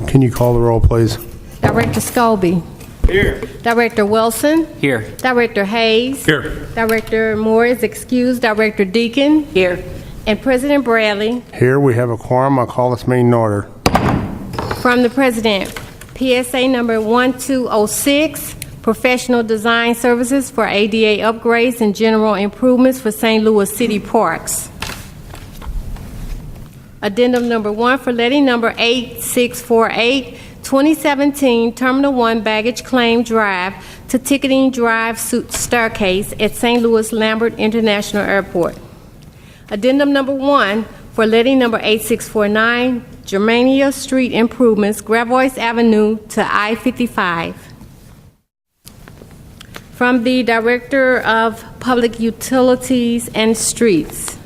Can you call the roll, please? Director Scobie. Here. Director Wilson. Here. Director Hayes. Here. Director Moore is excused. Director Deacon. Here. And President Bradley. Here, we have a quorum. I call this meeting in order. From the President, PSA number 1206, Professional Design Services for ADA Upgrades and General Improvements for St. Louis City Parks. Addendum number 1 for letting number 8648, 2017 Terminal 1 Baggage Claim Drive to Ticketing Drive Staircase at St. Louis Lambert International Airport. Addendum number 1 for letting number 8649, Germania Street Improvements, Gravois Avenue to I-55. From the Director of Public Utilities and Streets.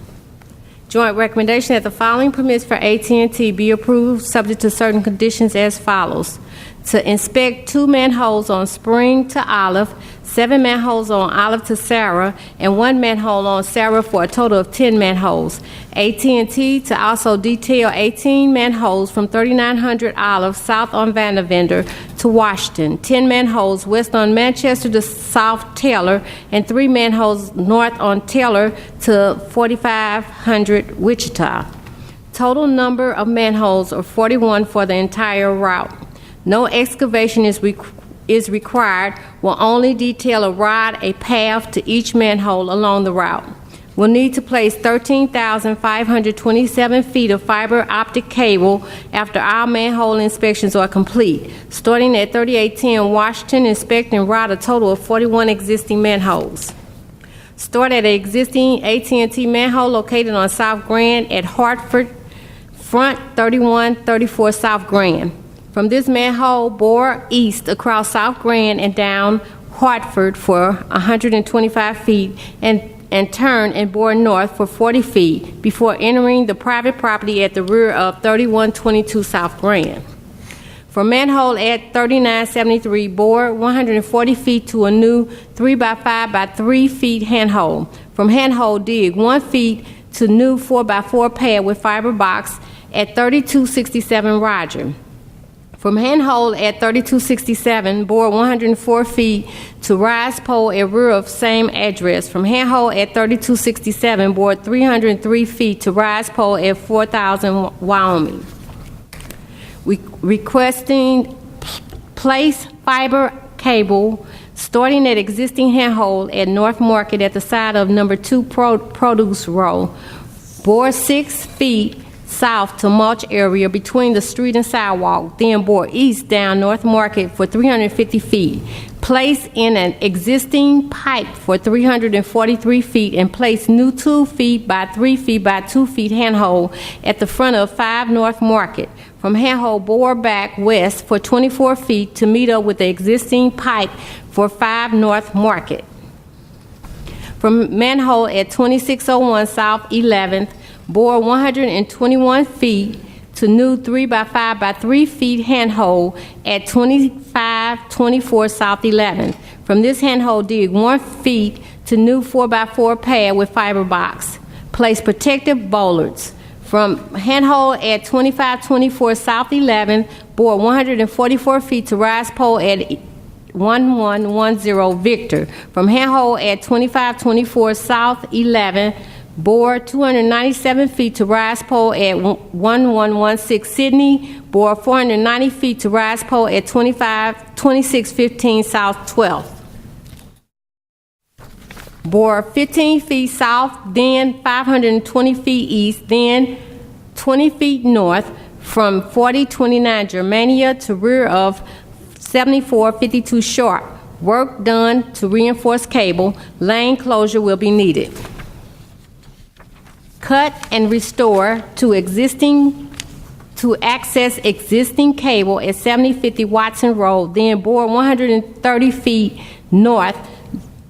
Joint recommendation that the following permits for AT&T be approved subject to certain conditions as follows. To inspect 2 manholes on Spring to Olive, 7 manholes on Olive to Sarah, and 1 manhole on Sarah for a total of 10 manholes. AT&T to also detail 18 manholes from 3900 Olive south on Vandervender to Washington, 10 manholes west on Manchester to South Taylor, and 3 manholes north on Taylor to 4500 Wichita. Total number of manholes are 41 for the entire route. No excavation is required. Will only detail a rod, a path to each manhole along the route. We'll need to place 13,527 feet of fiber optic cable after our manhole inspections are complete. Starting at 3810 Washington, inspect and route a total of 41 existing manholes. Start at an existing AT&T manhole located on South Grand at Hartford, front 3134 South Grand. From this manhole, bore east across South Grand and down Hartford for 125 feet and turn and bore north for 40 feet before entering the private property at the rear of 3122 South Grand. From manhole at 3973, bore 140 feet to a new 3x5 by 3 feet handhole. From handhole, dig 1 feet to new 4x4 pad with fiber box at 3267 Roger. From handhole at 3267, bore 104 feet to rise pole at rear of same address. From handhole at 3267, bore 303 feet to rise pole at 4000 Wyoming. Requesting place fiber cable starting at existing handhole at North Market at the side of number 2 produce row. Bore 6 feet south to mulch area between the street and sidewalk, then bore east down North Market for 350 feet. Place in an existing pipe for 343 feet and place new 2 feet by 3 feet by 2 feet handhole at the front of 5 North Market. From handhole, bore back west for 24 feet to meet up with the existing pipe for 5 North Market. From manhole at 2601 South 11th, bore 121 feet to new 3x5 by 3 feet handhole at 2524 South 11th. From this handhole, dig 1 feet to new 4x4 pad with fiber box. Place protective bollards. From handhole at 2524 South 11th, bore 144 feet to rise pole at 1110 Victor. From handhole at 2524 South 11th, bore 297 feet to rise pole at 1116 Sydney. Bore 490 feet to rise pole at 2615 South 12th. Bore 15 feet south, then 520 feet east, then 20 feet north from 4029 Germania to rear of 7452 Sharp. Work done to reinforce cable. Lane closure will be needed. Cut and restore to access existing cable at 7050 Watson Road, then bore 130 feet north,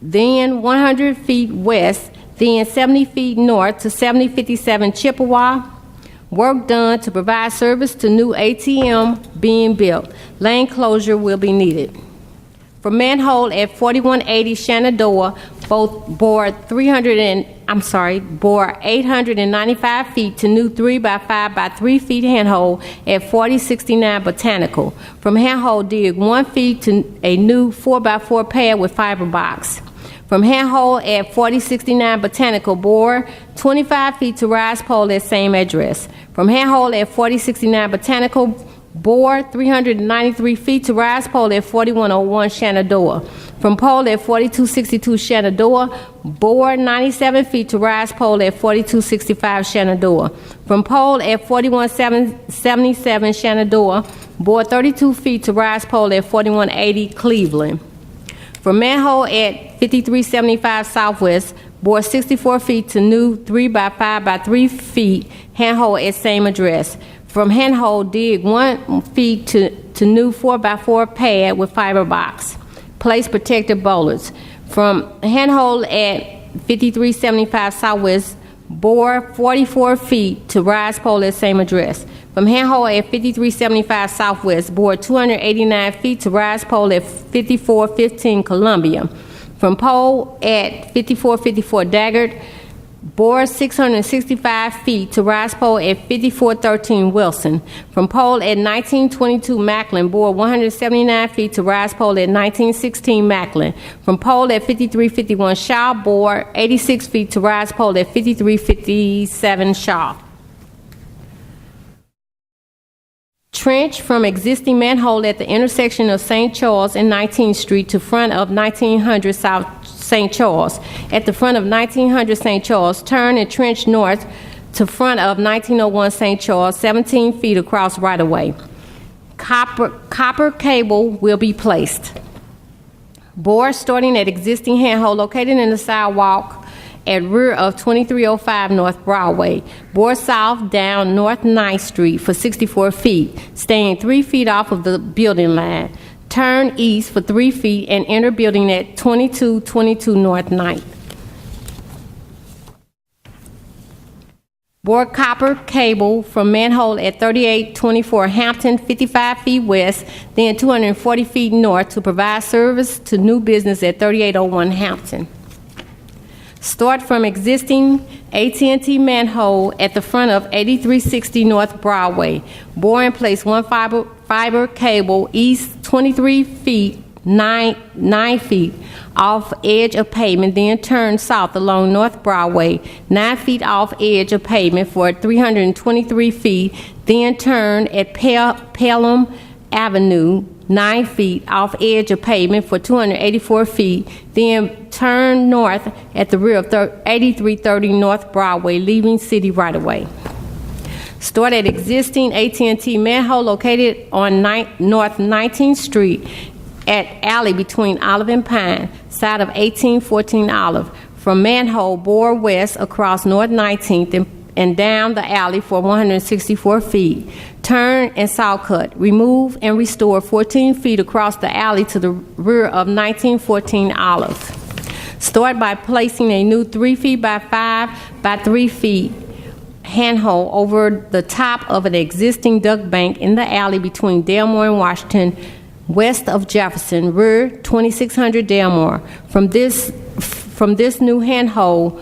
then 100 feet west, then 70 feet north to 7057 Chippewa. Work done to provide service to new ATM being built. Lane closure will be needed. For manhole at 4180 Shenandoah, both bore 300 bore 895 feet to new 3 by 5 by 3 feet handhole at 4069 Botanical. From handhole, dig 1 feet to a new 4 by 4 pad with fiber box. From handhole at 4069 Botanical, bore 25 feet to rise pole at same address. From handhole at 4069 Botanical, bore 393 feet to rise pole at 4101 Shenandoah. From pole at 4262 Shenandoah, bore 97 feet to rise pole at 4265 Shenandoah. From pole at 4177 Shenandoah, bore 32 feet to rise pole at 4180 Cleveland. From manhole at 5375 Southwest, bore 64 feet to new 3 by 5 by 3 feet handhole at same address. From handhole, dig 1 feet to new 4 by 4 pad with fiber box. Place protective bollards. From handhole at 5375 Southwest, bore 44 feet to rise pole at same address. From handhole at 5375 Southwest, bore 289 feet to rise pole at 5415 Columbia. From pole at 5454 Daggett, bore 665 feet to rise pole at 5413 Wilson. From pole at 1922 Macklin, bore 179 feet to rise pole at 1916 Macklin. From pole at 5351 Shaw, bore 86 feet to rise pole at 5357 Shaw. Trench from existing manhole at the intersection of St. Charles and 19th Street to front of 1900 South St. Charles. At the front of 1900 St. Charles, turn and trench north to front of 1901 St. Charles, 17 feet across right-of-way. Copper cable will be placed. Bore starting at existing handhole located in the sidewalk at rear of 2305 North Broadway. Bore south down North 9th Street for 64 feet, staying 3 feet off of the building line. Turn east for 3 feet and enter building at 2222 North 9th. Bore copper cable from manhole at 3824 Hampton, 55 feet west, then 240 feet north to provide service to new business at 3801 Hampton. Start from existing AT&T manhole at the front of 8360 North Broadway. Bore and place 1 fiber cable east 23 feet, 9 feet off edge of pavement, then turn south along North Broadway, 9 feet off edge of pavement for 323 feet, then turn at Pelham Avenue, 9 feet off edge of pavement for 284 feet, then turn north at the rear of 8330 North Broadway, leaving city right-of-way. Start at existing AT&T manhole located on North 19th Street at alley between Olive and Pine, side of 1814 Olive. From manhole, bore west across North 19th and down the alley for 164 feet. Turn and saw cut. Remove and restore 14 feet across the alley to the rear of 1914 Olive. Start by placing a new 3 feet by 5 by 3 feet handhole over the top of an existing duck bank in the alley between Delmore and Washington, west of Jefferson, rear 2600 Delmore. From this new handhole,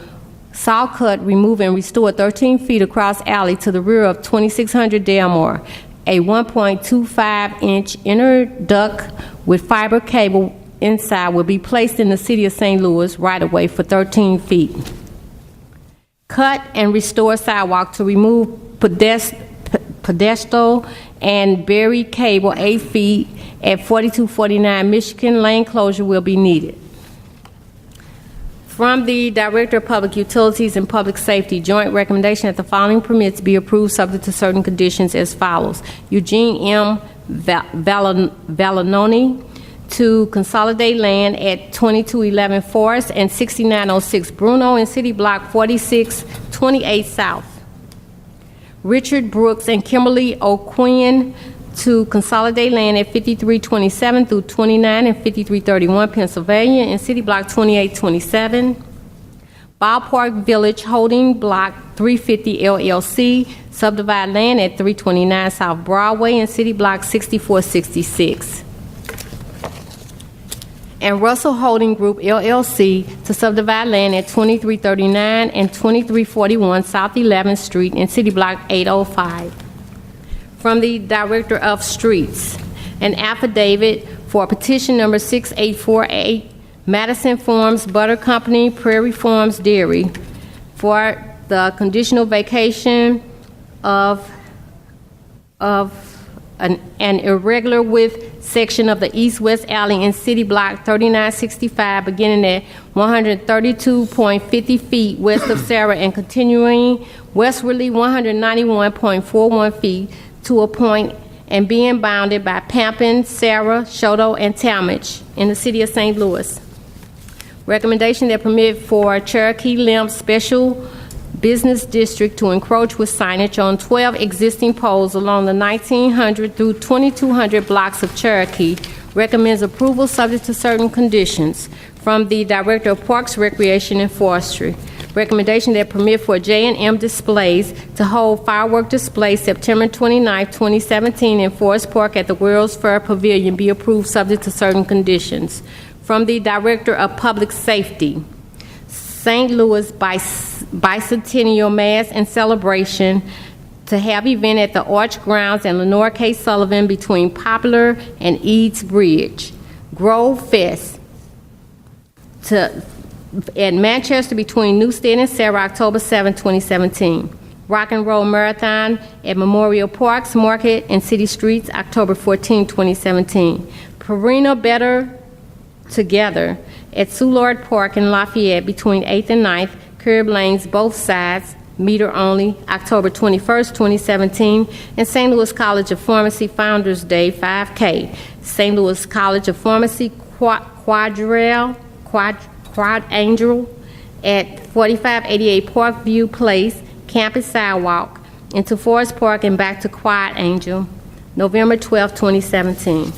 saw cut, remove, and restore 13 feet across alley to the rear of 2600 Delmore. A 1.25-inch inner duct with fiber cable inside will be placed in the city of St. Louis right-of-way for 13 feet. Cut and restore sidewalk to remove pedestal and buried cable 8 feet at 4249 Michigan. Lane closure will be needed. From the Director of Public Utilities and Public Safety, joint recommendation that the following permits be approved subject to certain conditions as follows. Eugene M. Valinoni to consolidate land at 2211 Forest and 6906 Bruno in City Block 4628 South. Richard Brooks and Kimberly O'Quinn to consolidate land at 5327 through 29 and 5331 Pennsylvania in City Block 2827. Ballpark Village Holding Block 350 LLC, subdivide land at 329 South Broadway in City Block 6466. and Russell Holding Group, LLC, to subdivide land at 2339 and 2341 South 11th Street in City Block 805. From the Director of Streets, an affidavit for petition number 6848, Madison Farms Butter Company, Prairie Farms Dairy, for the conditional vacation of an irregular width section of the east-west alley in City Block 3965, beginning at 132.50 feet west of Sarah and continuing westwardly 191.41 feet to a point and being bounded by Pampin, Sarah, Shoto, and Talmadge in the city of St. Louis. Recommendation that permit for Cherokee Limb Special Business District to encroach with signage on 12 existing poles along the 1900 through 2200 blocks of Cherokee. Recommends approval subject to certain conditions. From the Director of Parks, Recreation, and Forestry. Recommendation that permit for J&M Displays to hold firework display September 29, 2017 in Forest Park at the World's Fair Pavilion be approved subject to certain conditions. From the Director of Public Safety, St. Louis Bicentennial Mass and Celebration to have event at the Arch Grounds and Lenore K. Sullivan between Poplar and Eads Bridge. Grove Fest at Manchester between Newstead and Sarah, October 7, 2017. Rock and Roll Marathon at Memorial Parks Market and City Streets, October 14, 2017. Purina Better Together at Soulard Park in Lafayette between 8th and 9th, curb lanes both sides, meter only, October 21st, 2017. And St. Louis College of Pharmacy Founders Day 5K. St. Louis College of Pharmacy Quadrangle at 4588 Parkview Place, Campus Sidewalk, into Forest Park and back to Quad Angel, November 12, 2017.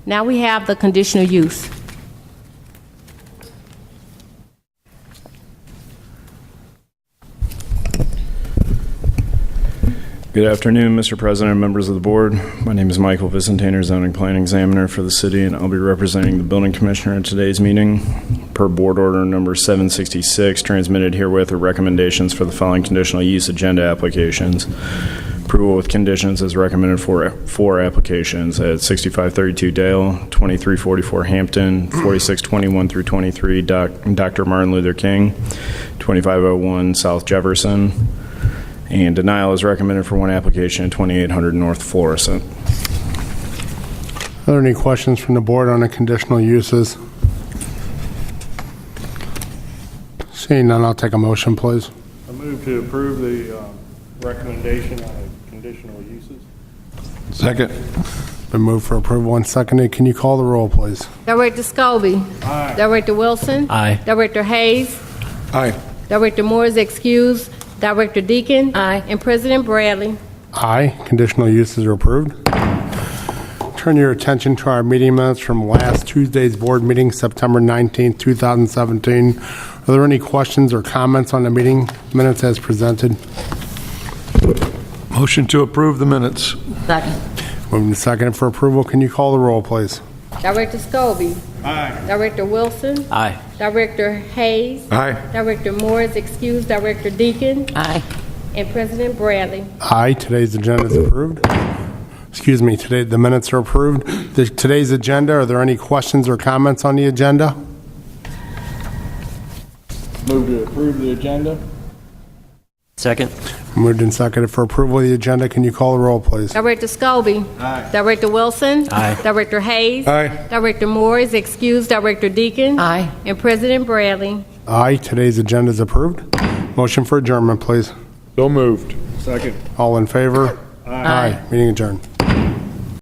Now we have the conditional use. Good afternoon, Mr. President and members of the board. My name is Michael Vicentainer, zoning plan examiner for the city, and I'll be representing the building commissioner at today's meeting. Per board order number 766, transmitted herewith are recommendations for the following conditional use agenda applications. Approval with conditions as recommended for four applications at 6532 Dale, 2344 Hampton, 4621 through 23 Dr. Martin Luther King, 2501 South Jefferson, and denial is recommended for one application at 2800 North Florissant. Are there any questions from the board on the conditional uses? Seeing none, I'll take a motion, please. I move to approve the recommendation on the conditional uses. Second. Been moved for approval and seconded. Can you call the roll, please? Director Scobie. Aye. Director Wilson. Aye. Director Hayes. Aye. Director Moore is excused. Director Deacon. Aye. And President Bradley. Aye. Conditional uses are approved. Turn your attention to our meeting minutes from last Tuesday's board meeting, September 19th, 2017. Are there any questions or comments on the meeting minutes as presented? Motion to approve the minutes. Second. Moving to second for approval. Can you call the roll, please? Director Scobie. Aye. Director Wilson. Aye. Director Hayes. Aye. Director Moore is excused. Director Deacon. Aye. And President Bradley. Aye. Today's agenda is approved. Excuse me, today the minutes are approved. Today's agenda, are there any questions or comments on the agenda? Move to approve the agenda. Second. Moved and seconded for approval of the agenda. Can you call the roll, please? Director Scobie. Aye. Director Wilson. Aye. Director Hayes. Aye. Director Moore is excused. Director Deacon. Aye. And President Bradley. Aye. Today's agenda is approved. Motion for adjournment, please. So moved. Second. All in favor? Aye. Meeting adjourned.